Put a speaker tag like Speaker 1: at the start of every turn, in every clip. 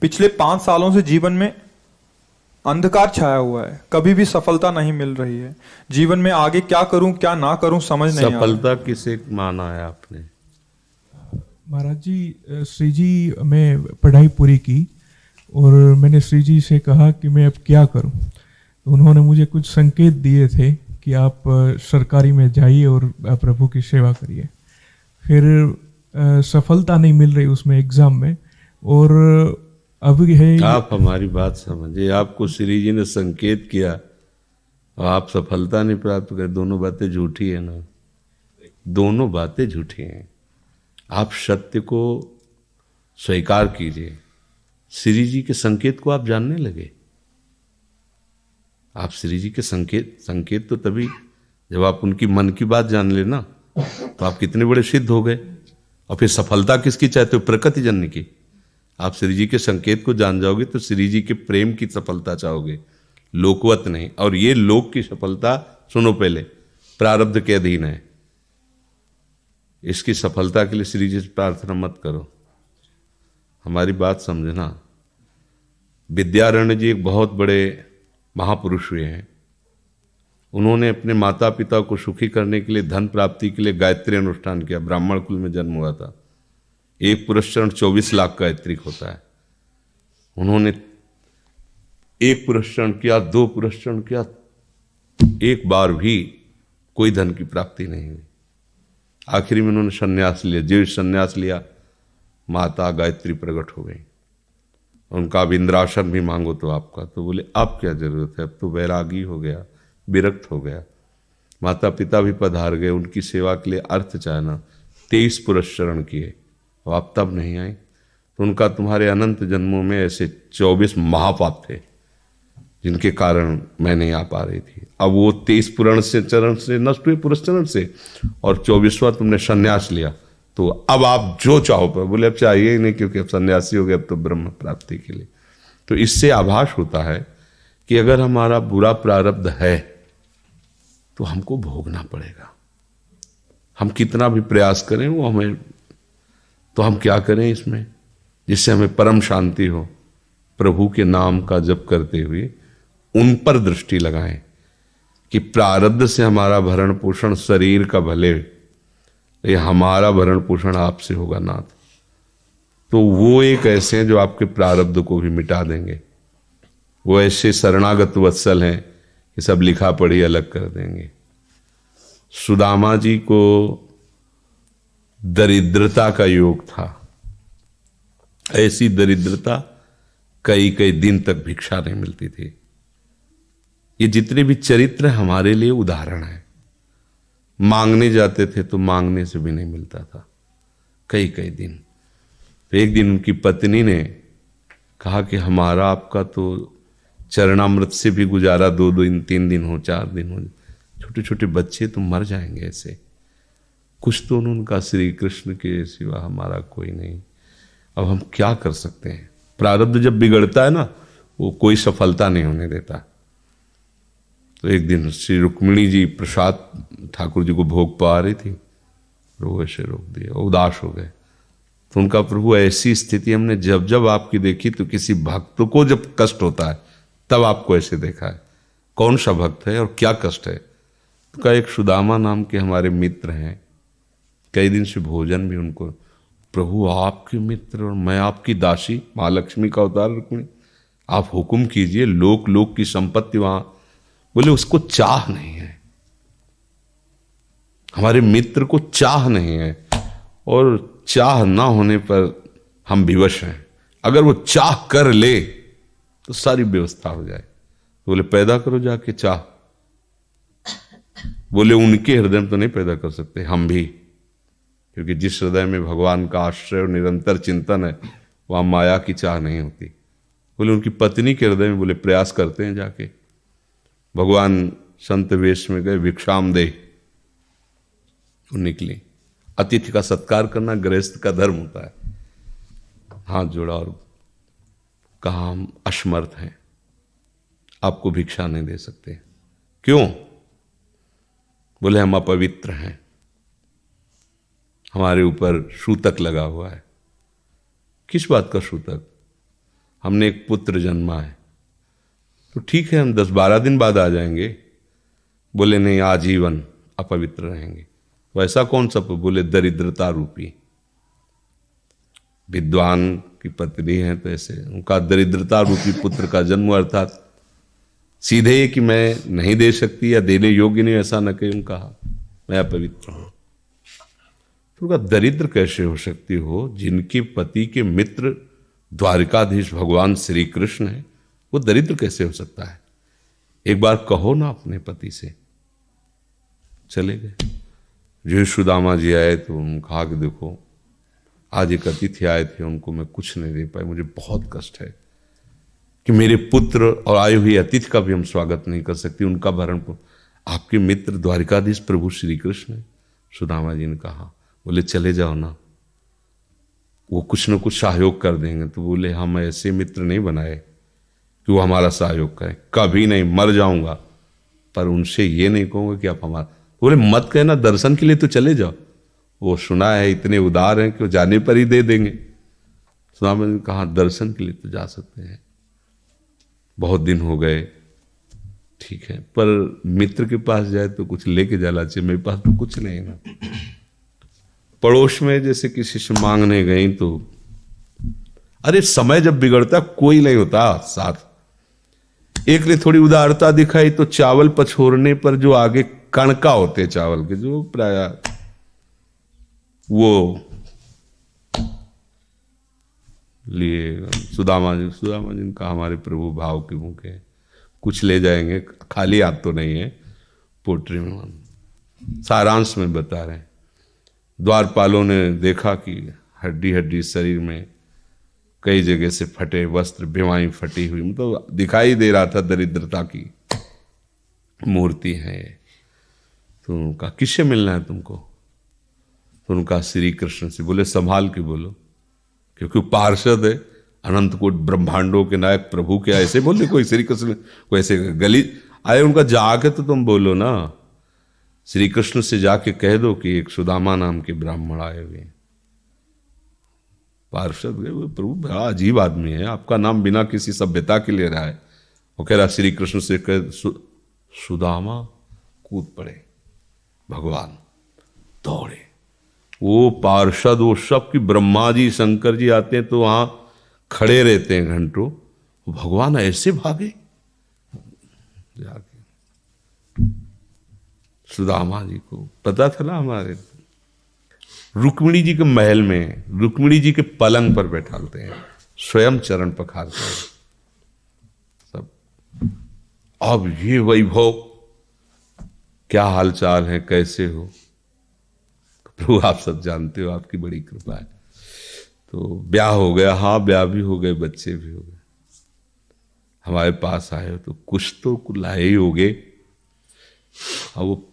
Speaker 1: पिछले 5 सालों से जीवन में अंधकार छाया हुआ है, कभी भी सफलता नहीं मिल रही है। जीवन में आगे क्या करूं क्या ना करूं समझ नहीं आ रहा है।
Speaker 2: सफलता किसे माना है आपने?
Speaker 3: महाराज जी, श्री जी मैं पढ़ाई पूरी की और मैंने श्री जी से कहा कि मैं अब क्या करूं। तो उन्होंने मुझे कुछ संकेत दिए थे कि आप सरकारी में जाइए और प्रभु की सेवा करिए। फिर सफलता नहीं मिल रही उसमें एग्ज़ाम में, और अब है।
Speaker 2: आप हमारी बात समझिए, आपको श्री जी ने संकेत किया और आप सफलता नहीं प्राप्त कर, दोनों बातें झूठी है ना, दोनों बातें झूठी हैं। आप सत्य को स्वीकार कीजिए। श्री जी के संकेत को आप जानने लगे। आप श्री जी के संकेत तो तभी जब आप उनकी मन की बात जान लेना, तो आप कितने बड़े सिद्ध हो गए। और फिर सफलता किसकी चाहते हो? प्रकृति जन्य की। आप श्री जी के संकेत को जान जाओगे तो श्री जी के प्रेम की सफलता चाहोगे, लोकवत नहीं। और ये लोक की सफलता, सुनो पहले, प्रारब्ध के अधीन है। इसकी सफलता के लिए श्री जी से प्रार्थना मत करो। हमारी बात समझना। विद्यारण्य जी एक बहुत बड़े महापुरुष हुए हैं। उन्होंने अपने माता पिता को सुखी करने के लिए, धन प्राप्ति के लिए गायत्री अनुष्ठान किया। ब्राह्मण कुल में जन्म हुआ था। एक पुरस्चरण 24 लाख गायत्री होता है। उन्होंने एक पुरस्चरण किया, 2 पुरस्चरण किया, एक बार भी कोई धन की प्राप्ति नहीं हुई। आखिरी में उन्होंने संन्यास लिया। जीव संन्यास लिया, माता गायत्री प्रकट हो गई। उनका अब इंद्रासन भी मांगो तो आपका, तो बोले अब क्या जरूरत है, अब तो वैरागी हो गया, विरक्त हो गया। माता पिता भी पधार गए, उनकी सेवा के लिए अर्थ चाहना। 23 पुरस्चरण किए और आप तब नहीं आए, तो उनका तुम्हारे अनंत जन्मों में ऐसे 24 महापाप थे जिनके कारण मैं नहीं आ पा रही थी। अब वो 23 पुराण से चरण से नष्ट हुए, पुरस्चरण से, और 24वां तुमने संन्यास लिया। तो अब आप जो चाहो पर, बोले अब चाहिए ही नहीं क्योंकि अब सन्यासी हो गए, अब तो ब्रह्म प्राप्ति के लिए। तो इससे आभास होता है कि अगर हमारा बुरा प्रारब्ध है तो हमको भोगना पड़ेगा। हम कितना भी प्रयास करें वो हमें, तो हम क्या करें इसमें जिससे हमें परम शांति हो? प्रभु के नाम का जप करते हुए उन पर दृष्टि लगाएं कि प्रारब्ध से हमारा भरण पोषण शरीर का भले, ये हमारा भरण पोषण आपसे होगा नाथ। तो वो एक ऐसे हैं जो आपके प्रारब्ध को भी मिटा देंगे। वो ऐसे शरणागत वत्सल हैं कि सब लिखा पढ़ी अलग कर देंगे। सुदामा जी को दरिद्रता का योग था। ऐसी दरिद्रता, कई कई दिन तक भिक्षा नहीं मिलती थी। ये जितने भी चरित्र हमारे लिए उदाहरण है। मांगने जाते थे तो मांगने से भी नहीं मिलता था, कई कई दिन। तो एक दिन उनकी पत्नी ने कहा कि हमारा आपका तो चरणामृत से भी गुजारा 2 दिन 3 दिन हो, 4 दिन हो, छोटे छोटे बच्चे तो मर जाएंगे ऐसे। कुछ तो उनका श्री कृष्ण के सिवा हमारा कोई नहीं। अब हम क्या कर सकते हैं? प्रारब्ध जब बिगड़ता है ना, वो कोई सफलता नहीं होने देता। तो एक दिन श्री रुक्मिणी जी प्रसाद ठाकुर जी को भोग पा रही थी, प्रभु ऐसे रोक दिया, उदास हो गए। तो उनका, प्रभु ऐसी स्थिति हमने जब जब आपकी देखी, तो किसी भक्त को जब कष्ट होता है तब आपको ऐसे देखा है। कौन सा भक्त है और क्या कष्ट है? तो का एक सुदामा नाम के हमारे मित्र हैं, कई दिन से भोजन भी उनको, प्रभु आपके मित्र और मैं आपकी दासी, महालक्ष्मी का अवतार रुक्मिणी, आप हुक्म कीजिए, लोक लोक की संपत्ति वहां। बोले उसको चाह नहीं है, हमारे मित्र को चाह नहीं है, और चाह ना होने पर हम विवश हैं। अगर वो चाह कर ले तो सारी व्यवस्था हो जाए। तो बोले पैदा करो जाके चाह। बोले उनके हृदय में तो नहीं पैदा कर सकते, हम भी, क्योंकि जिस हृदय में भगवान का आश्रय और निरंतर चिंतन है वहां माया की चाह नहीं होती। बोले उनकी पत्नी के हृदय में, बोले प्रयास करते हैं जाके। भगवान संत वेश में गए, भिक्षाम दे, वो निकली। अतिथि का सत्कार करना गृहस्थ का धर्म होता है। हाथ जोड़ा और कहा हम असमर्थ हैं, आपको भिक्षा नहीं दे सकते। क्यों? बोले हम अपवित्र हैं, हमारे ऊपर सूतक लगा हुआ है। किस बात का सूतक? हमने एक पुत्र जन्मा है, तो ठीक है हम 10-12 दिन बाद आ जाएंगे। बोले नहीं, आजीवन अपवित्र रहेंगे। तो ऐसा कौन सा? बोले दरिद्रता रूपी। विद्वान की पत्नी है तो ऐसे उनका दरिद्रता रूपी पुत्र का जन्म, अर्थात सीधे कि मैं नहीं दे सकती या देने योग्य नहीं, ऐसा न कहीं कहा, मैं अपवित्र हूं। तो उनका दरिद्र कैसे हो सकती हो? जिनके पति के मित्र द्वारिकाधीश भगवान श्री कृष्ण है, वो दरिद्र कैसे हो सकता है? एक बार कहो ना अपने पति से। चले गए। जो सुदामा जी आए तो उन्होंने कहा कि देखो आज एक अतिथि आए थे, उनको मैं कुछ नहीं दे पाई, मुझे बहुत कष्ट है कि मेरे पुत्र और आए हुए अतिथि का भी हम स्वागत नहीं कर सकते, उनका भरण। आपके मित्र द्वारिकाधीश प्रभु श्री कृष्ण है। सुदामा जी ने कहा, बोले चले जाओ ना, वो कुछ न कुछ सहयोग कर देंगे। तो बोले हम ऐसे मित्र नहीं बनाए कि वो हमारा सहयोग करें, कभी नहीं, मर जाऊंगा पर उनसे ये नहीं कहूंगा कि आप हमारा। बोले मत कहना, दर्शन के लिए तो चले जाओ, वो सुना है इतने उदार हैं कि वो जाने पर ही दे देंगे। सुदामा जी ने कहा दर्शन के लिए तो जा सकते हैं, बहुत दिन हो गए, ठीक है, पर मित्र के पास जाए तो कुछ लेके जाना चाहिए, मेरे पास तो कुछ नहीं ना। पड़ोस में जैसे किसी से मांगने गई तो, अरे समय जब बिगड़ता कोई नहीं होता साथ। एक ने थोड़ी उदारता दिखाई तो चावल पछोरने पर जो आगे कणका होते चावल के, जो प्राय वो लिए सुदामा जी ने कहा हमारे प्रभु भाव के भूखे हैं, कुछ ले जाएंगे, खाली हाथ तो नहीं है। पोट्री में सारांश में बता रहे हैं, द्वारपालों ने देखा कि हड्डी हड्डी शरीर में कई जगह से फटे वस्त्र, बेवाई फटी हुई, मतलब दिखाई दे रहा था दरिद्रता की मूर्ति है। तो उनका किससे मिलना है तुमको? तो उनका श्री कृष्ण से। बोले संभाल के बोलो, क्योंकि पार्षद है, अनंत कोट ब्रह्मांडों के नायक प्रभु के ऐसे बोले कोई श्री कृष्ण कोई ऐसे गली आए, उनका जाके तो तुम बोलो ना, श्री कृष्ण से जाके कह दो कि एक सुदामा नाम के ब्राह्मण आए हुए हैं। पार्षद गए, प्रभु बड़ा अजीब आदमी है, आपका नाम बिना किसी सभ्यता के ले रहा है। वो कह रहा श्री कृष्ण से कह, सुदामा कूद पड़े, भगवान दौड़े। वो पार्षद, वो सब की ब्रह्मा जी शंकर जी आते हैं तो वहां खड़े रहते हैं घंटों, भगवान ऐसे भागे जाके। सुदामा जी को पता था ना, हमारे रुक्मिणी जी के महल में रुक्मिणी जी के पलंग पर बैठाते हैं, स्वयं चरण पखारते हैं सब। अब ये वैभव, क्या हालचाल है, कैसे हो? प्रभु आप सब जानते हो, आपकी बड़ी कृपा है। तो ब्याह हो गया, हाँ ब्याह भी हो गए, बच्चे भी हो गए। हमारे पास आए हो तो कुछ तो लाए ही होगे। अब वो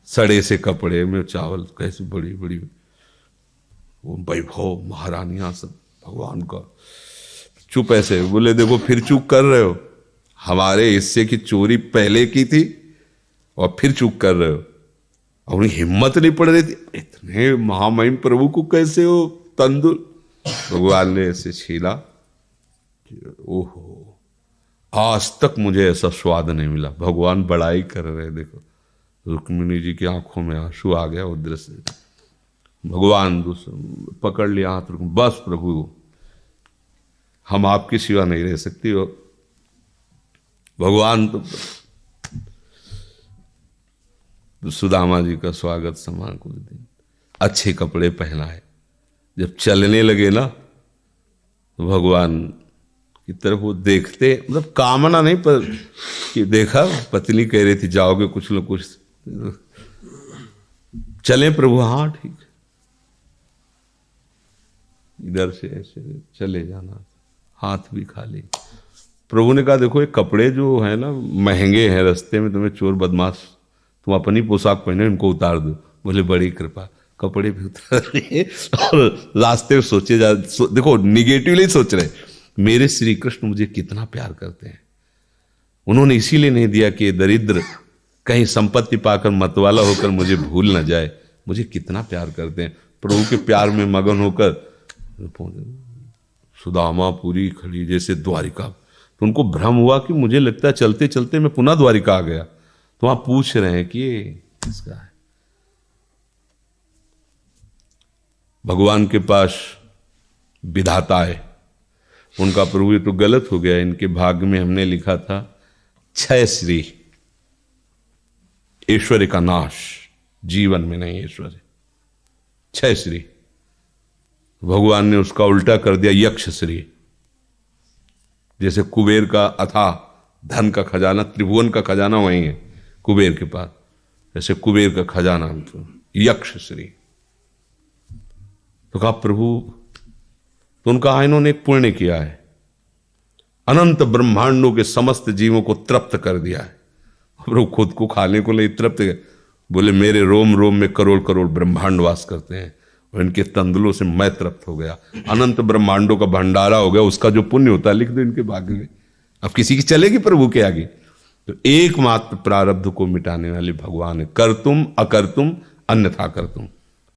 Speaker 2: सड़े से कपड़े में चावल, कैसे बड़ी बड़ी वो वैभव, महारानियां सब भगवान का। चुप ऐसे बोले, देखो फिर चूक कर रहे हो, हमारे हिस्से की चोरी पहले की थी और फिर चूक कर रहे हो। और उन्हें हिम्मत नहीं पड़ रही थी, इतने महामहिम प्रभु को कैसे हो तंदुल। भगवान ने ऐसे छीला, ओहो आज तक मुझे ऐसा स्वाद नहीं मिला। भगवान बड़ाई कर रहे, देखो रुक्मिणी जी की आंखों में आंसू आ गया उधर से। भगवान पकड़ लिया हाथ, बस प्रभु हम आपके सिवा नहीं रह सकती हो। भगवान तो सुदामा जी का स्वागत सम्मान कुछ दिन, अच्छे कपड़े पहनाए। जब चलने लगे ना तो भगवान की तरफ वो देखते, मतलब कामना नहीं पर कि देखा पत्नी कह रही थी जाओगे कुछ लोग कुछ, चले प्रभु, हाँ ठीक है, इधर से ऐसे चले जाना, हाथ भी खाली। प्रभु ने कहा देखो ये कपड़े जो है ना महंगे हैं, रास्ते में तुम्हें चोर बदमाश, तुम अपनी पोशाक पहने इनको उतार दो। बोले बड़ी कृपा, कपड़े भी उतार रहे और रास्ते में सोचे देखो निगेटिवली सोच रहे, मेरे श्री कृष्ण मुझे कितना प्यार करते हैं। उन्होंने इसीलिए नहीं दिया कि दरिद्र कहीं संपत्ति पाकर मतवाला होकर मुझे भूल ना जाए, मुझे कितना प्यार करते हैं। प्रभु के प्यार में मगन होकर सुदामा पूरी खड़ी जैसे द्वारिका। तो उनको भ्रम हुआ कि मुझे लगता है चलते चलते मैं पुनः द्वारिका आ गया। तो वहां पूछ रहे हैं कि ये किसका है। भगवान के पास विधाता है, उनका प्रभु ये तो गलत हो गया, इनके भाग्य में हमने लिखा था क्षय श्री, ऐश्वर्य का नाश, जीवन में नहीं ऐश्वर्य, क्षय श्री। भगवान ने उसका उल्टा कर दिया यक्ष श्री। जैसे कुबेर का अथाह धन का खजाना, त्रिभुवन का खजाना वही है कुबेर के पास, जैसे कुबेर का खजाना यक्ष श्री। तो कहा प्रभु, तो उनका इन्होंने एक पुण्य किया है, अनंत ब्रह्मांडों के समस्त जीवों को तृप्त कर दिया है। प्रभु खुद को खाने को नहीं तृप्त, बोले मेरे रोम रोम में करोड़ करोड़ ब्रह्मांड वास करते हैं और इनके तंदुलों से मैं तृप्त हो गया। अनंत ब्रह्मांडों का भंडारा हो गया, उसका जो पुण्य होता है लिख दो इनके भाग्य में। अब किसी की चलेगी प्रभु के आगे। तो एकमात्र प्रारब्ध को मिटाने वाले भगवान है, कर तुम अकर तुम अन्यथा कर तुम।